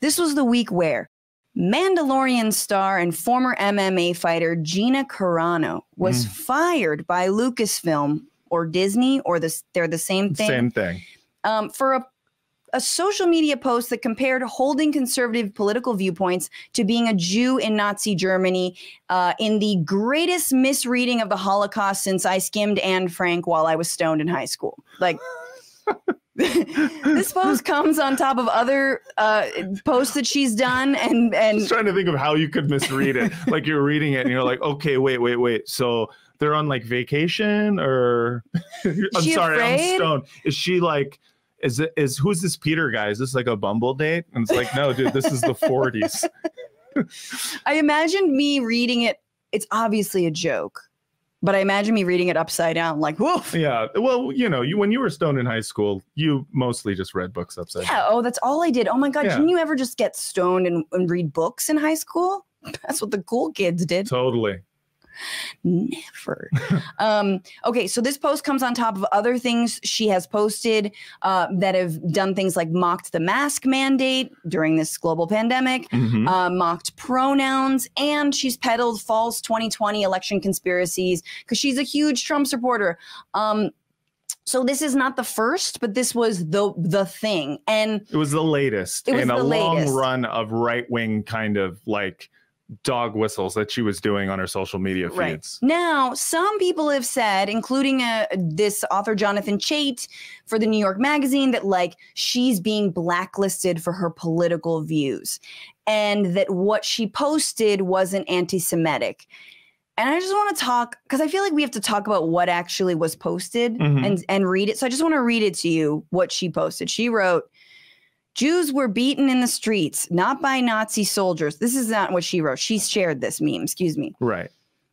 This was the week where Mandalorian star and former MMA fighter Gina Carano was fired by Lucasfilm or Disney, or they're the same thing. Same thing. For a social media post that compared holding conservative political viewpoints to being a Jew in Nazi Germany in the greatest misreading of the Holocaust since I skimmed Anne Frank while I was stoned in high school. Like, this post comes on top of other posts that she's done, and just trying to think of how you could misread it. Like, you're reading it and you're like, okay, wait. So they're on like vacation, or I'm sorry, afraid? I'm stoned. Is she like, who's this Peter guy? Is this like a Bumble date? And it's like, no, dude, this is the 40s. I imagine me reading it. It's obviously a joke, but I imagine me reading it upside down, like, woof. Yeah. Well, you know, when you were stoned in high school, you mostly just read books upside down. Yeah. Oh, that's all I did. Oh my God. Yeah. Didn't you ever just get stoned and read books in high school? That's what the cool kids did. Totally. Never. Okay, so this post comes on top of other things she has posted that have done things like mocked the mask mandate during this global pandemic, mocked pronouns, and she's peddled false 2020 election conspiracies because she's a huge Trump supporter. So this is not the first, but this was the thing, and it was the latest in a long run of right-wing kind of like dog whistles that she was doing on her social media feeds. Right. Now, some people have said, including this author Jonathan Chait for the New York Magazine, that like she's being blacklisted for her political views and that what she posted wasn't anti-Semitic. And I just want to talk, because I feel like we have to talk about what actually was posted and read it. So I just want to read it to you, what she posted. She wrote, Jews were beaten in the streets, not by Nazi soldiers. This is not what she wrote. She shared this meme, excuse me. Right.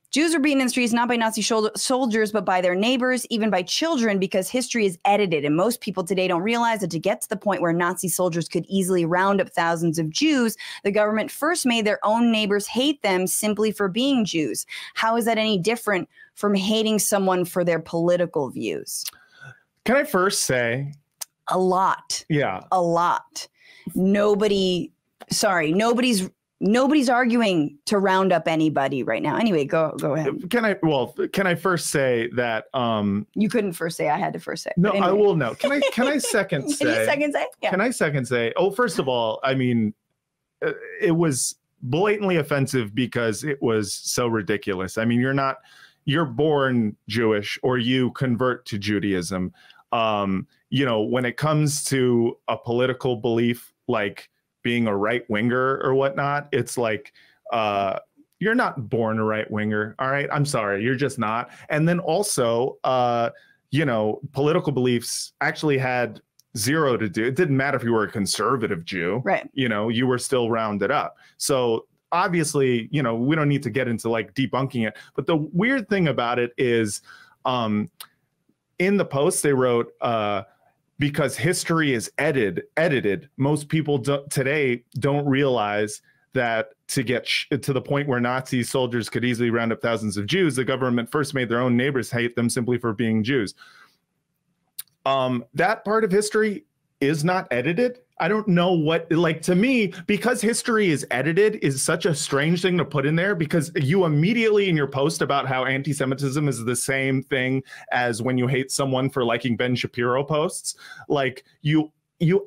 Jews were beaten in the streets, not by Nazi soldiers, but by their neighbors, even by children, because history is edited. And most people today don't realize that to get to the point where Nazi soldiers could easily round up thousands of Jews, the government first made their own neighbors hate them simply for being Jews. How is that any different from hating someone for their political views? Can I first say... A lot. Yeah. A lot. Nobody's arguing to round up anybody right now. Anyway, go ahead. Can I first say that you couldn't first say, I had to first say. No, anyway. I will know. Can I second say? Can you second say? Yeah. Can I second say? Oh, first of all, I mean, it was blatantly offensive because it was so ridiculous. I mean, you're born Jewish or you convert to Judaism. You know, when it comes to a political belief, like being a right winger or whatnot, it's like, you're not born a right winger. All right. I'm sorry. You're just not. And then also, you know, political beliefs actually had zero to do. It didn't matter if you were a conservative Jew, right? You know, you were still rounded up. So obviously, you know, we don't need to get into like debunking it. But the weird thing about it is, in the post, they wrote, because history is edited, most people today don't realize that to get to the point where Nazi soldiers could easily round up thousands of Jews, the government first made their own neighbors hate them simply for being Jews. That part of history is not edited. I don't know what, like, to me, because history is edited is such a strange thing to put in there, because you immediately in your post about how anti-Semitism is the same thing as when you hate someone for liking Ben Shapiro posts, like you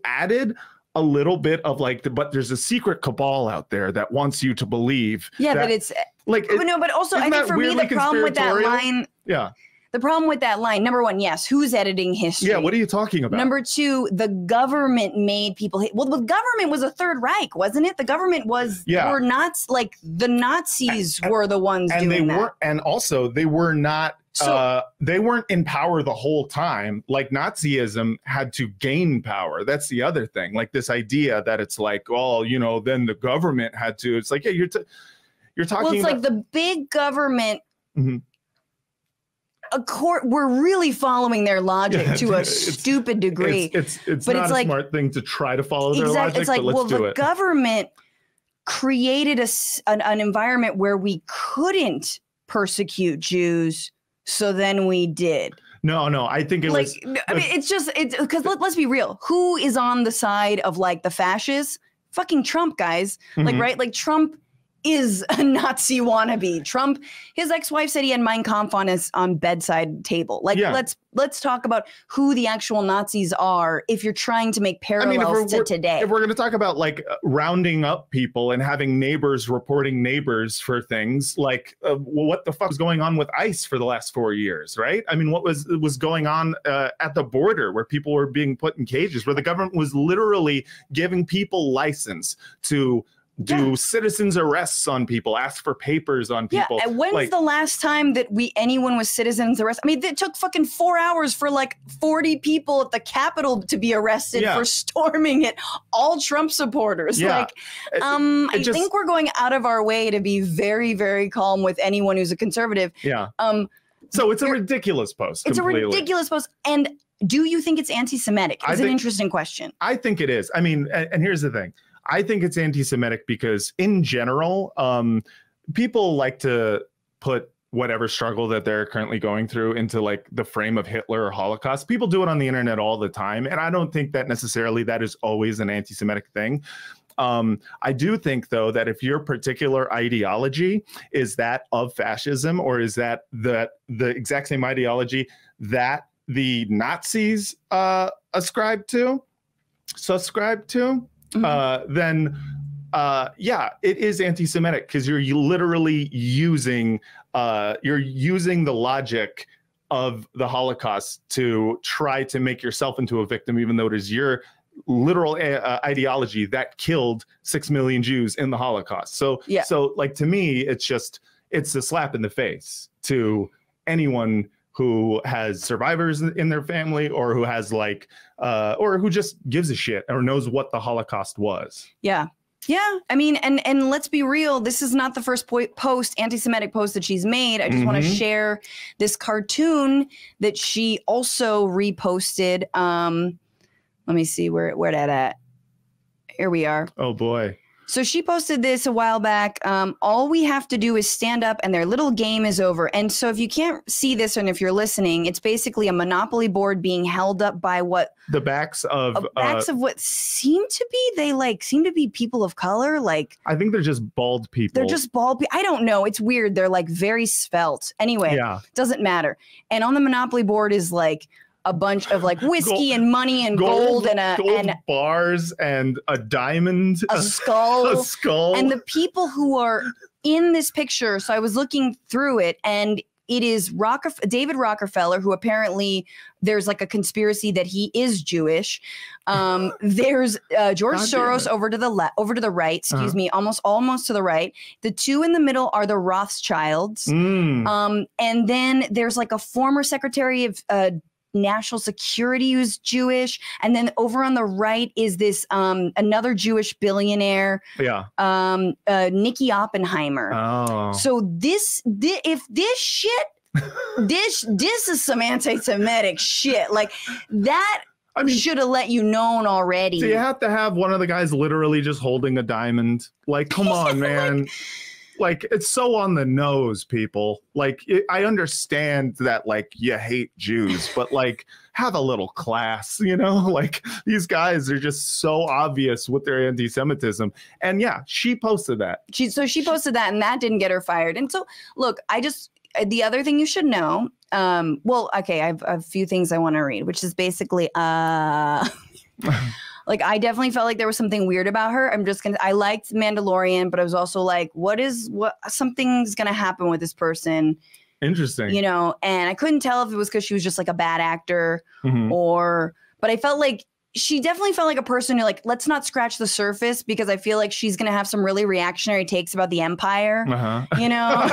added a little bit of like, but there's a secret cabal out there that wants you to believe. Yeah, that it's like, no, but also I think for me, the problem with that line. Yeah. The problem with that line, number one, yes, who's editing history? Yeah, what are you talking about? Number two, the government made people hate. Well, the government was a Third Reich, wasn't it? The government was, were not like the Nazis were the ones doing that. And also they were not, they weren't in power the whole time. Like Nazism had to gain power. That's the other thing. Like this idea that it's like, oh, you know, then the government had to. It's like, yeah, you're talking. Well, it's about, like the big government. We're really following their logic to a stupid degree. It's not a smart thing to try to follow their logic, it's like, but let's do it. The government created an environment where we couldn't persecute Jews, so then we did. No, I think it was. I mean, it's because let's be real. Who is on the side of like the fascists? fucking Trump, guys. Like, right? Like Trump is a Nazi wannabe. Trump, his ex-wife said he had Mein Kampf on his bedside table. Like, let's talk about who the actual Nazis are if you're trying to make parallels to today. If we're going to talk about like rounding up people and having neighbors reporting neighbors for things, like what the fuck was going on with ICE for the last 4 years, right? I mean, what was going on at the border where people were being put in cages, where the government was literally giving people license to do citizens arrests on people, ask for papers on people. Yeah, and when's the last time that anyone was citizens arrested? I mean, it took fucking 4 hours for like 40 people at the Capitol to be arrested for storming it. All Trump supporters. Yeah. Like, I think we're going out of our way to be very, very calm with anyone who's a conservative. Yeah. So it's a ridiculous post. It's completely. A ridiculous post. And do you think it's anti-Semitic? It's an interesting question. I think it is. I mean, and here's the thing. I think it's anti-Semitic because in general, people like to put whatever struggle that they're currently going through into like the frame of Hitler or Holocaust. People do it on the internet all the time. And I don't think that necessarily that is always an anti-Semitic thing. I do think, though, that if your particular ideology is that of fascism, or is that the exact same ideology that the Nazis subscribe to, then it is anti-Semitic, because you're literally using the logic of the Holocaust to try to make yourself into a victim, even though it is your literal ideology that killed 6 million Jews in the Holocaust. So like, to me, it's a slap in the face to anyone who has survivors in their family, or who has or who just gives a shit or knows what the Holocaust was. Yeah. Yeah. I mean, and let's be real. This is not the first anti-Semitic post that she's made. I just want to share this cartoon that she also reposted. Let me see where that at. Here we are. Oh boy. So she posted this a while back. All we have to do is stand up and their little game is over. And so if you can't see this, and if you're listening, it's basically a Monopoly board being held up by the backs of what seem to be people of color. Like, I think they're just bald people. They're just bald people. I don't know. It's weird. They're like very svelte. Anyway, doesn't matter. And on the Monopoly board is like a bunch of like whiskey and money and gold and bars and a diamond, a skull, and the people who are in this picture. So I was looking through it, and it is David Rockefeller, who apparently there's like a conspiracy that he is Jewish. There's George Soros over to the right. Excuse me, almost to the right. The two in the middle are the Rothschilds, and then there's like a former secretary of National Security who's Jewish, and then over on the right is this another Jewish billionaire, Nikki Oppenheimer. Oh, so this is some anti-Semitic shit like that. I mean, should have let you known already. So you have to have one of the guys literally just holding a diamond. Like, come on, man. Like, it's so on the nose, people. Like, I understand that, like, you hate Jews, but, like, have a little class, you know? Like, these guys are just so obvious with their anti-Semitism. And, yeah, she posted that. She posted that, and that didn't get her fired. And so, look, the other thing you should know, I have a few things I want to read, which is basically, like, I definitely felt like there was something weird about her. I liked Mandalorian, but I was also like, something's going to happen with this person. Interesting. You know, and I couldn't tell if it was because she was just like a bad actor but I felt like she definitely felt like a person who, like, let's not scratch the surface, because I feel like she's going to have some really reactionary takes about the empire, you know?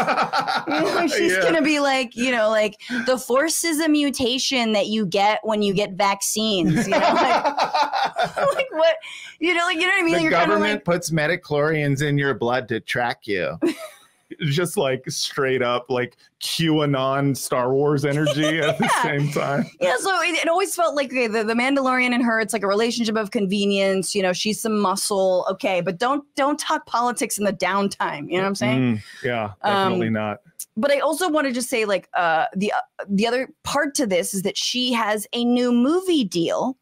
She's going to be like, you know, like, the Force is a mutation that you get when you get vaccines, you know? Like what? You know what I mean? The government puts metachlorians in your blood to track you. Just like straight up like QAnon Star Wars energy at the same time. Yeah, so it always felt like the Mandalorian and her, it's like a relationship of convenience. You know, she's some muscle, okay, but don't talk politics in the downtime. You know what I'm saying? Yeah, definitely not. But I also want to just say, like, the other part to this is that she has a new movie deal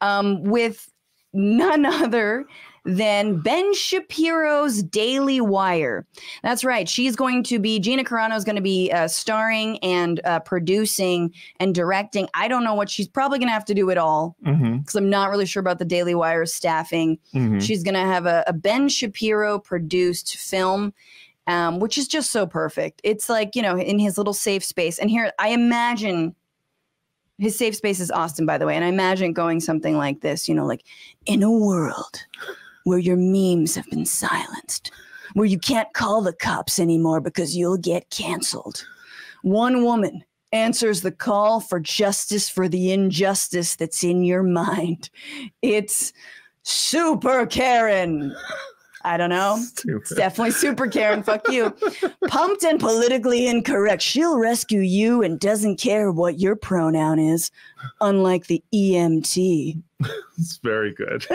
with none other than Ben Shapiro's Daily Wire. That's right. Gina Carano is going to be starring and producing and directing. I don't know what she's probably going to have to do it all because I'm not really sure about the Daily Wire staffing. She's going to have a Ben Shapiro produced film, which is just so perfect. It's like, you know, in his little safe space. And here, I imagine his safe space is Austin, by the way. And I imagine going something like this, you know, like, in a world where your memes have been silenced, where you can't call the cops anymore because you'll get canceled. One woman answers the call for justice for the injustice that's in your mind. It's Super Karen. I don't know. Stupid. It's definitely Super Karen. Fuck you. Pumped and politically incorrect. She'll rescue you and doesn't care what your pronoun is, unlike the EMT. It's very good.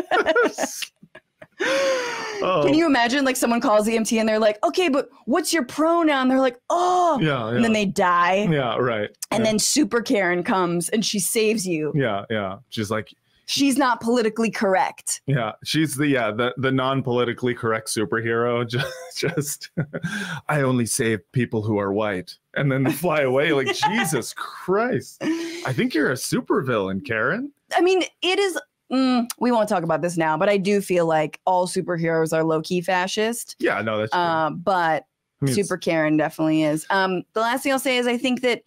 Can you imagine, like, someone calls EMT and they're like, okay, but what's your pronoun? They're like, oh, yeah. And then they die. Yeah, right. And then Super Karen comes and she saves you. Yeah. She's like, she's not politically correct. Yeah, she's the non-politically correct superhero. Just I only save people who are white, and then they fly away. Like, Jesus Christ! I think you're a supervillain, Karen. I mean, it is. We won't talk about this now, but I do feel like all superheroes are low-key fascist. Yeah, no, that's true. But I mean, Super Karen definitely is. The last thing I'll say is I think that,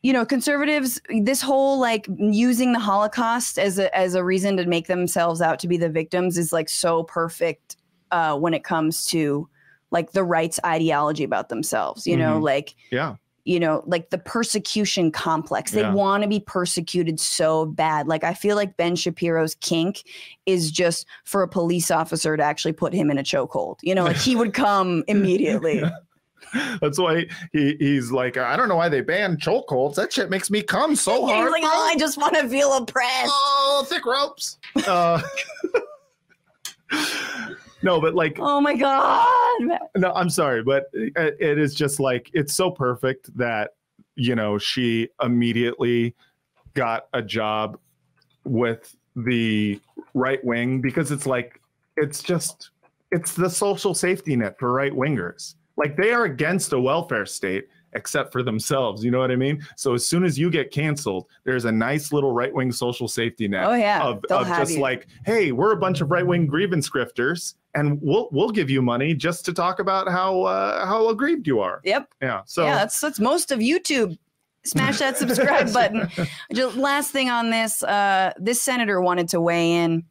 you know, conservatives, this whole like using the Holocaust as a reason to make themselves out to be the victims is like so perfect when it comes to like the right's ideology about themselves, you know, like, you know, like the persecution complex. They want to be persecuted so bad. Like, I feel like Ben Shapiro's kink is just for a police officer to actually put him in a chokehold. You know, like he would come immediately. That's why he's like, I don't know why they banned chokeholds. That shit makes me come so hard. He's like, oh, I just want to feel oppressed. Oh, thick ropes. No, but like, oh my God. No, I'm sorry, but it is just like, it's so perfect that, you know, she immediately got a job with the right wing because it's like, it's the social safety net for right wingers. Like, they are against a welfare state except for themselves. You know what I mean? So as soon as you get canceled, there's a nice little right-wing social safety net of just like, hey, we're a bunch of right-wing grievance grifters, and we'll give you money just to talk about how aggrieved you are. Yep. Yeah. So yeah, that's most of YouTube. Smash that subscribe button. Just last thing on this, this senator wanted to weigh in.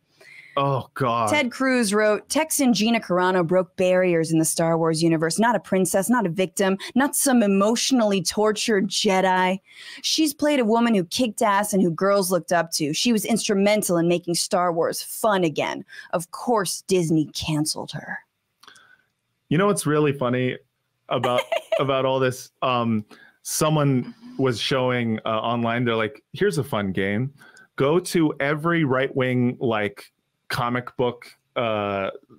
Oh, God. Ted Cruz wrote, Texan Gina Carano broke barriers in the Star Wars universe. Not a princess, not a victim, not some emotionally tortured Jedi. She's played a woman who kicked ass and who girls looked up to. She was instrumental in making Star Wars fun again. Of course, Disney canceled her. You know what's really funny about all this? Someone was showing online, they're like, here's a fun game. Go to every right-wing, like, comic book,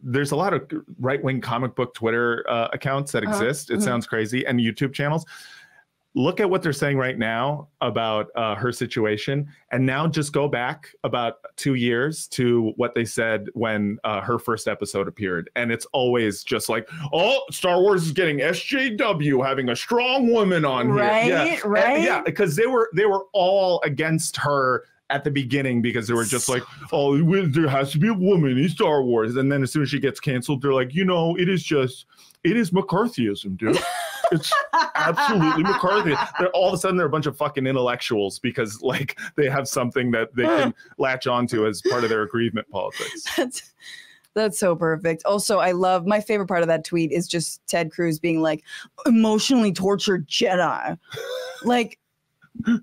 there's a lot of right-wing comic book Twitter accounts that exist. It sounds crazy. And YouTube channels. Look at what they're saying right now about her situation, and now just go back about 2 years to what they said when her first episode appeared. And it's always just like, oh, Star Wars is getting SJW, having a strong woman on here. Right. Yeah, because they were all against her at the beginning because they were just like, oh, there has to be a woman in Star Wars. And then as soon as she gets canceled, they're like, you know, it is McCarthyism, dude. It's absolutely McCarthy. All of a sudden, they're a bunch of fucking intellectuals because, like, they have something that they can latch onto as part of their aggrievement politics. That's so perfect. Also, I love, my favorite part of that tweet is just Ted Cruz being like, emotionally tortured Jedi. Like,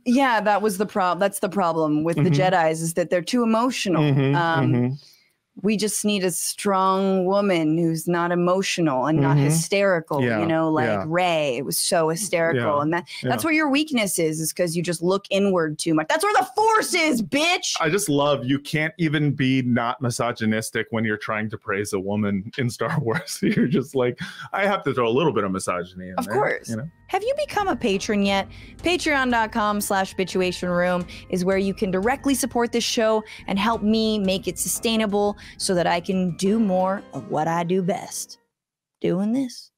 yeah, that was the problem. That's the problem with the Jedis, is that they're too emotional. we just need a strong woman who's not emotional and not hysterical, Yeah, you know, like yeah. Ray. It was so hysterical. Yeah, And that's where your weakness is because you just look inward too much. That's where the force is, bitch. I just love you can't even be not misogynistic when you're trying to praise a woman in Star Wars. You're just like, I have to throw a little bit of misogyny in Of there, course. you know? Have you become a patron yet? Patreon.com/Bitchuation is where you can directly support this show and help me make it sustainable so that I can do more of what I do best. Doing this.